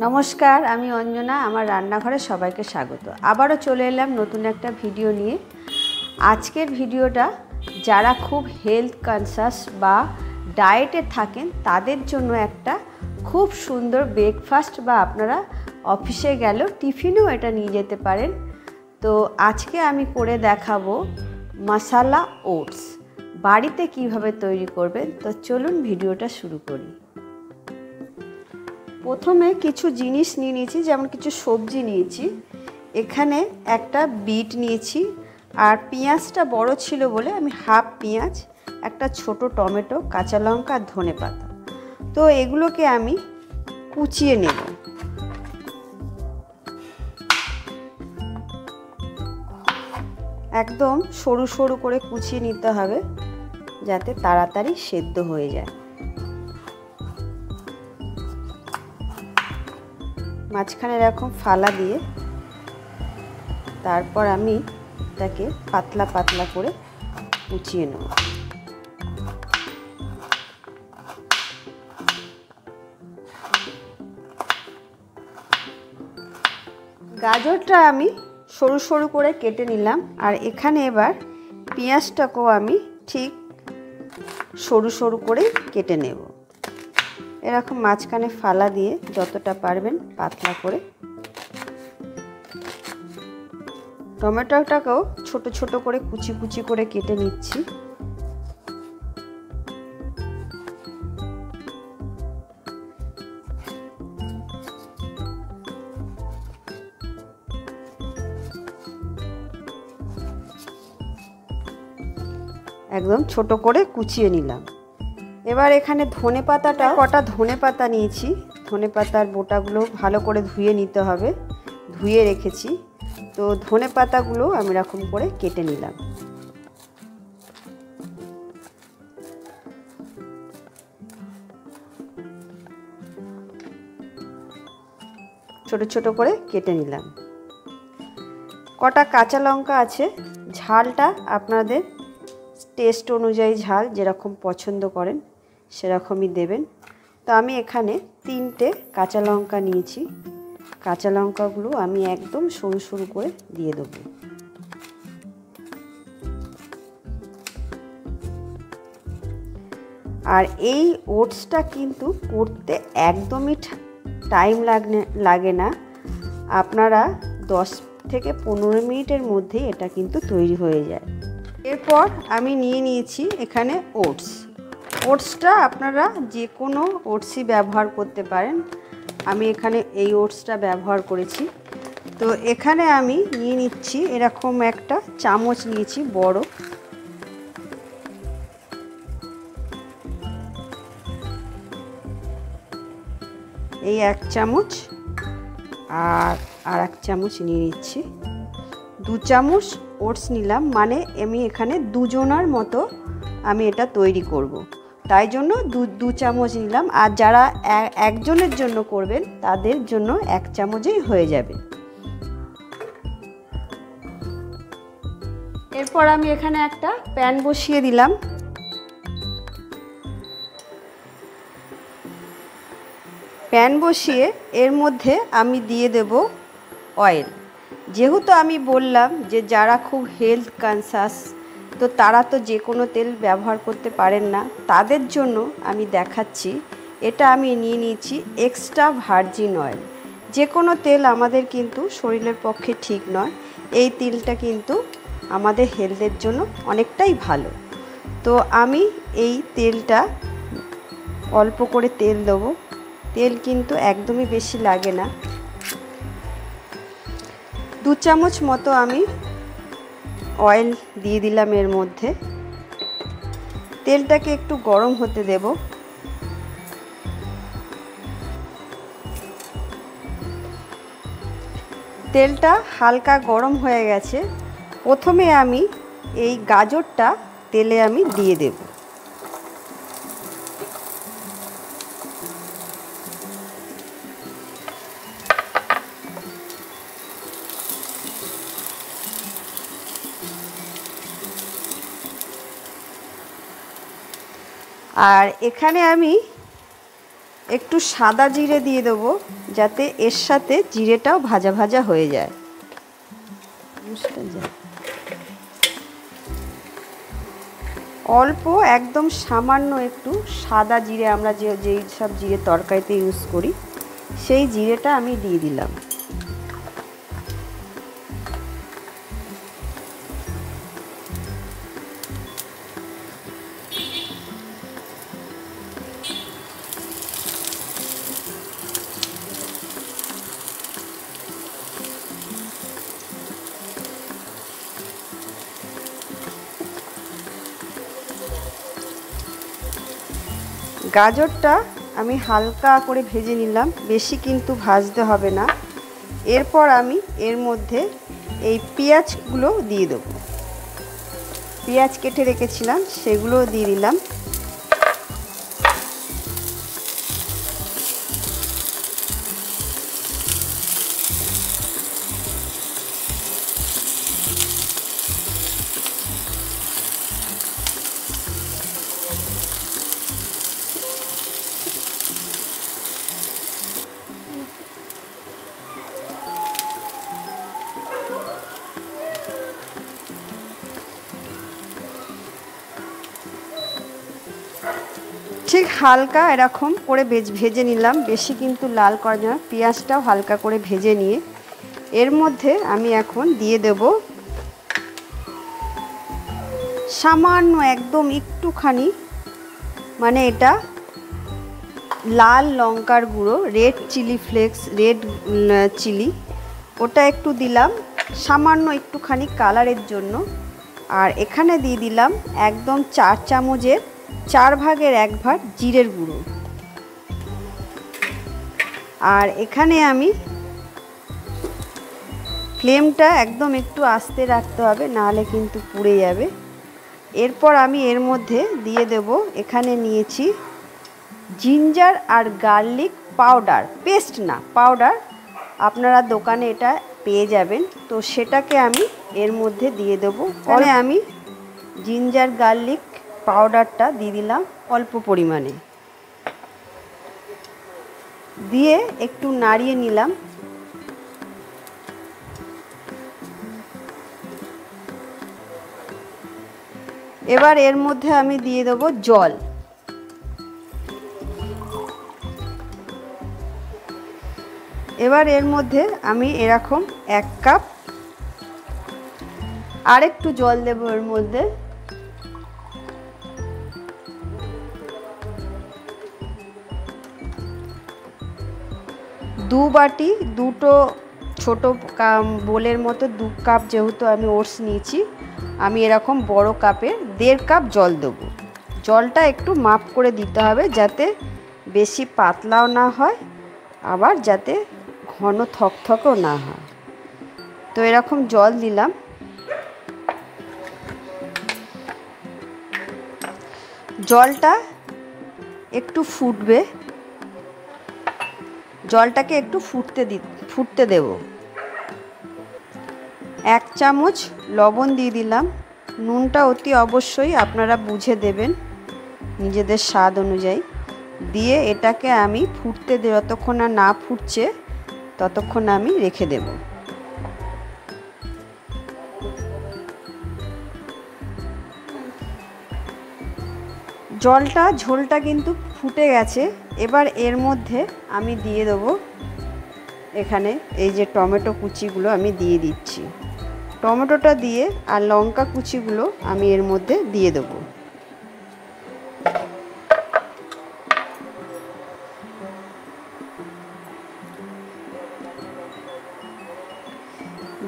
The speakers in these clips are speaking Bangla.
নমস্কার, আমি অঞ্জনা। আমার রান্নাঘরে সবাইকে স্বাগত। আবারও চলে এলাম নতুন একটা ভিডিও নিয়ে। আজকের ভিডিওটা যারা খুব হেলথ কনসাস বা ডায়েটে থাকেন তাদের জন্য একটা খুব সুন্দর ব্রেকফাস্ট, বা আপনারা অফিসে গেলেও টিফিনেও এটা নিয়ে যেতে পারেন। তো আজকে আমি করে দেখাবো মশালা ওটস। বাড়িতে কিভাবে তৈরি করবেন, তো চলুন ভিডিওটা শুরু করি। প্রথমে কিছু জিনিস নিয়ে নিয়েছি, যেমন কিছু সবজি নিয়েছি। এখানে একটা বিট নিয়েছি, আর পেঁয়াজটা বড় ছিল বলে আমি হাফ পেঁয়াজ, একটা ছোট টমেটো, কাঁচা লঙ্কা আর ধনেপাতা। তো এগুলোকে আমি কুচিয়ে নেব। একদম সরু সরু করে কুচিয়ে নিতে হবে, যাতে তাড়াতাড়ি সেদ্ধ হয়ে যায়। মাঝখানে এরকম ফালা দিয়ে তারপর আমি এটাকে পাতলা পাতলা করে কুচিয়ে নেব। গাজরটা আমি সরু সরু করে কেটে নিলাম, আর এখানে এবার পেঁয়াজটাকেও আমি ঠিক সরু সরু করে কেটে নেব। এরকম মাঝখানে ফালা দিয়ে যতটা পারবেন পাতলা করে। টমেটোটাকেও ছোট ছোট করে কুচি কুচি করে কেটে নিচ্ছি। একদম ছোট করে কুচিয়ে নিলাম। এবার এখানে ধনেপাতাটা, কটা ধনেপাতা নিয়েছি। ধনেপাতার বোটাগুলো ভালো করে ধুয়ে নিতে হবে, ধুয়ে রেখেছি। তো ধনেপাতাগুলো আমি এরকম করে কেটে নিলাম। ছোট ছোট করে কেটে নিলাম। কটা কাঁচা লঙ্কা আছে, ঝালটা আপনাদের টেস্ট অনুযায়ী, ঝাল যেরকম পছন্দ করেন সেরকমই দেবেন। তো আমি এখানে 3টে কাঁচা লঙ্কা নিয়েছি। কাঁচা লঙ্কাগুলো আমি একদম সরু সরু করে দিয়ে দেবো। আর এই ওটসটা কিন্তু করতে একদমই টাইম লাগে না। আপনারা 10 থেকে 15 মিনিটের মধ্যে এটা কিন্তু তৈরি হয়ে যায়। এরপর আমি নিয়ে নিয়েছি এখানে ওটস। ওটসটা আপনারা যে কোনো ওটসই ব্যবহার করতে পারেন। আমি এখানে এই ওটসটা ব্যবহার করেছি। তো এখানে আমি নিয়ে নিচ্ছি এরকম একটা চামচ নিয়েছি বড়। এই 1 চামচ, আর 1 চামচ নিয়ে নিচ্ছি। 2 চামচ ওটস নিলাম, মানে আমি এখানে 2 জনার মতো আমি এটা তৈরি করব। তাই জন্য 2 চামচ নিলাম। আর যারা একজনের জন্য করবেন তাদের জন্য 1 চামচেই হয়ে যাবে। এরপর আমি এখানে একটা প্যান বসিয়ে দিলাম। প্যান বসিয়ে এর মধ্যে আমি দিয়ে দেব অয়েল। যেহেতু আমি বললাম যে যারা খুব হেলথ কনসাস, তো তারা তো যে কোনো তেল ব্যবহার করতে পারেন না। তাদের জন্য আমি দেখাচ্ছি, এটা আমি নিয়ে নিয়েছি এক্সট্রা ভার্জিন অয়েল। যে কোনো তেল আমাদের কিন্তু শরীরের পক্ষে ঠিক নয়। এই তেলটা কিন্তু আমাদের হেলথের জন্য অনেকটাই ভালো। তো আমি এই তেলটা অল্প করে তেল দেবো। তেল কিন্তু একদমই বেশি লাগে না। 2 চামচ মতো আমি অয়েল দিয়ে দিলাম এর মধ্যে। তেলটাকে একটু গরম হতে দেব। তেলটা হালকা গরম হয়ে গেছে। প্রথমে আমি এই গাজরটা তেলে আমি দিয়ে দেব। আর এখানে আমি একটু সাদা জিরে দিয়ে দেবো, যাতে এর সাথে জিরেটাও ভাজা ভাজা হয়ে যায়। অল্প একদম সামান্য একটু সাদা জিরে, আমরা যেই সব জিরে তরকারিতে ইউজ করি সেই জিরেটা আমি দিয়ে দিলাম। গাজরটা আমি হালকা করে ভেজে নিলাম, বেশি কিন্তু ভাজতে হবে না। এরপর আমি এর মধ্যে এই পেঁয়াজগুলো দিয়ে দেবো। পেঁয়াজ কেটে রেখেছিলাম সেগুলো দিয়ে দিলাম। ঠিক হালকা এরকম করে ভেজে নিলাম, বেশি কিন্তু লাল করা যায় না। পেঁয়াজটাও হালকা করে ভেজে নিয়ে এর মধ্যে আমি এখন দিয়ে দেব সামান্য একদম একটুখানি, মানে এটা লাল লঙ্কার গুঁড়ো, red chilli flakes, red chilli, ওটা একটু দিলাম সামান্য একটুখানি কালারের জন্য। আর এখানে দিয়ে দিলাম একদম 4 চামচের 4 ভাগের 1 ভাগ জিরের গুঁড়ো। আর এখানে আমি ফ্লেমটা একদম একটু আস্তে রাখতে হবে, নাহলে কিন্তু পুড়ে যাবে। এরপর আমি এর মধ্যে দিয়ে দেব, এখানে নিয়েছি জিঞ্জার আর গার্লিক পাউডার, পেস্ট না পাউডার, আপনারা দোকানে এটা পেয়ে যাবেন। তো সেটাকে আমি এর মধ্যে দিয়ে দেবো। পরে আমি জিঞ্জার গার্লিক পাউডারটা দিয়ে দিলাম অল্প পরিমাণে, দিয়ে একটু নাড়িয়ে নিলাম। এবার এর মধ্যে আমি দিয়ে দেবো জল। এবার এর মধ্যে আমি এরকম 1 কাপ আর একটু জল দেব এর মধ্যে। দু বাটি, দুটো ছোট বোলের মতো 2 কাপ, যেহেতু আমি ওটস নিয়েছি, আমি এরকম বড় কাপের 1.5 কাপ জল দেবো। জলটা একটু মাপ করে দিতে হবে, যাতে বেশি পাতলাও না হয়, আবার যাতে ঘন থকথকও না হয়। তো এরকম জল দিলাম। জলটা একটু ফুটবে, জলটাকে একটু ফুটতে দেব। 1 চামচ লবণ দিয়ে দিলাম। নুনটা অতি অবশ্যই আপনারা বুঝে দেবেন নিজেদের স্বাদ অনুযায়ী। দিয়ে এটাকে আমি ফুটতে দেব, যতক্ষণ না ফুটছে ততক্ষণ আমি রেখে দেব। ঝোলটা কিন্তু ফুটে গেছে। এবার এর মধ্যে আমি দিয়ে দেবো, এখানে এই যে টমেটো কুচিগুলো আমি দিয়ে দিচ্ছি। টমেটোটা দিয়ে আর লঙ্কা কুচিগুলো আমি এর মধ্যে দিয়ে দেবো।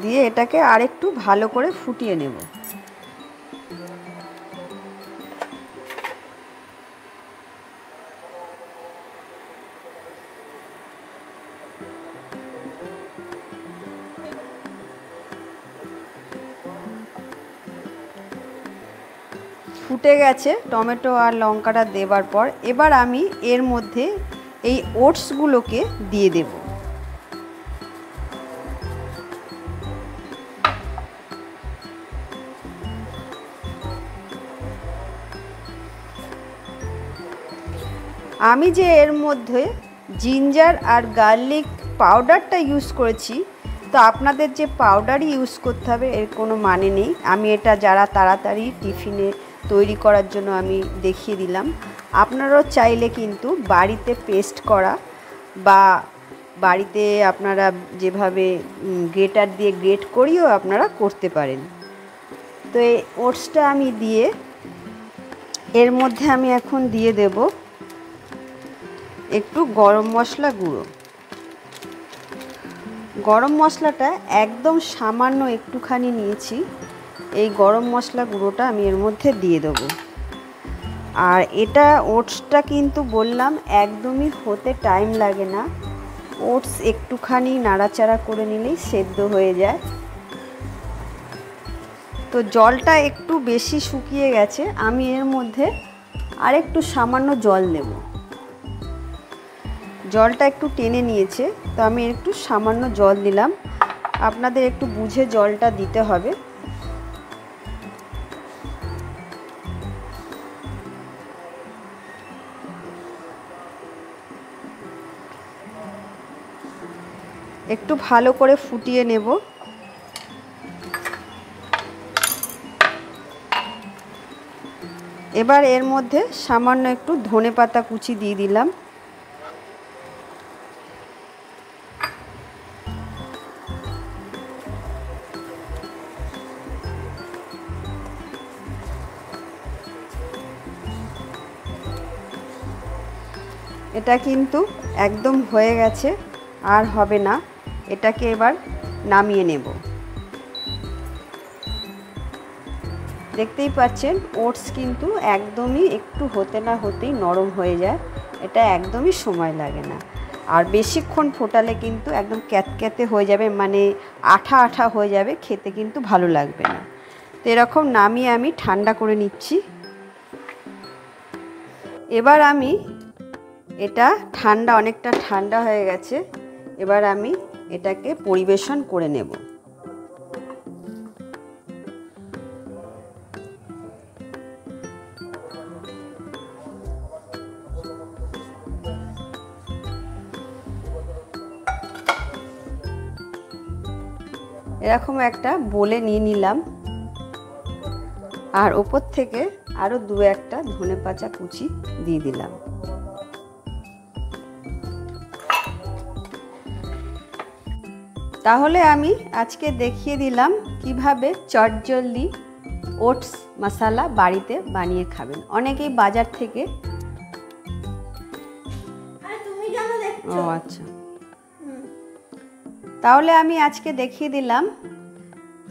দিয়ে এটাকে আরেকটু ভালো করে ফুটিয়ে নেব। ফুটে গেছে টমেটো আর লঙ্কাটা দেবার পর। এবার আমি এর মধ্যে এই ওটসগুলোকে দিয়ে দেব। আমি যে এর মধ্যে জিঞ্জার আর গার্লিক পাউডারটা ইউজ করেছি, তো আপনাদের যে পাউডারই ইউজ করতে হবে এর কোনো মানে নেই। আমি এটা যারা তাড়াতাড়ি টিফিনে তৈরি করার জন্য আমি দেখিয়ে দিলাম। আপনারাও চাইলে কিন্তু বাড়িতে পেস্ট করা বা বাড়িতে আপনারা যেভাবে গ্রেটার দিয়ে গ্রেট করিও আপনারা করতে পারেন। তো এই ওটসটা আমি দিয়ে এর মধ্যে আমি এখন দিয়ে দেব একটু গরম মশলা গুঁড়ো। গরম মশলাটা একদম সামান্য একটুখানি নিয়েছি। এই গরম মশলা গুঁড়োটা আমি এর মধ্যে দিয়ে দেব। আর এটা ওটসটা কিন্তু বললাম একদমই হতে টাইম লাগে না। ওটস একটুখানি নাড়াচাড়া করে নিলেই সেদ্ধ হয়ে যায়। তো জলটা একটু বেশি শুকিয়ে গেছে, আমি এর মধ্যে আরেকটু সামান্য জল দেব। জলটা একটু টেনে নিয়েছে, তো আমি একটু সামান্য জল দিলাম। আপনাদের একটু বুঝে জলটা দিতে হবে। একটু ভালো করে ফুটিয়ে নেব। এবার এর মধ্যে সামান্য একটু ধনেপাতা কুচি দিয়ে দিলাম। এটা কিন্তু একদম হয়ে গেছে, আর হবে না। এটাকে এবার নামিয়ে নেব। দেখতেই পাচ্ছেন ওটস কিন্তু একদমই একটু হতে না হতেই নরম হয়ে যায়। এটা একদমই সময় লাগে না। আর বেশিক্ষণ ফোটালে কিন্তু একদম ক্যাতক্যাতে হয়ে যাবে, মানে আঠা আঠা হয়ে যাবে, খেতে কিন্তু ভালো লাগবে না। তো এরকম নামিয়ে আমি ঠান্ডা করে নিচ্ছি। এবার আমি এটা অনেকটা ঠান্ডা হয়ে গেছে। এবার আমি এটাকে পরিবেশন করে নেব। এরকম একটা বলে নিয়ে নিলাম, আর ওপর থেকে আরও দু একটা ধনেপাতা কুচি দিয়ে দিলাম। তাহলে আমি আজকে দেখিয়ে দিলাম কিভাবে চটজলদি ওটস মশলা বাড়িতে বানিয়ে খাবেন। অনেকেই বাজার থেকে ও আচ্ছা, তাহলে আমি আজকে দেখিয়ে দিলাম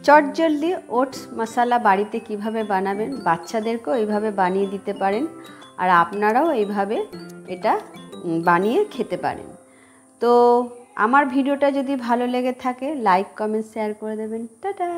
চটজলদি ওটস মশলা বাড়িতে কিভাবে বানাবেন। বাচ্চাদেরকেও এইভাবে বানিয়ে দিতে পারেন, আর আপনারাও এইভাবে এটা বানিয়ে খেতে পারেন। তো আমার ভিডিওটা যদি ভালো লেগে থাকে লাইক কমেন্ট শেয়ার করে দেবেন। টাটা।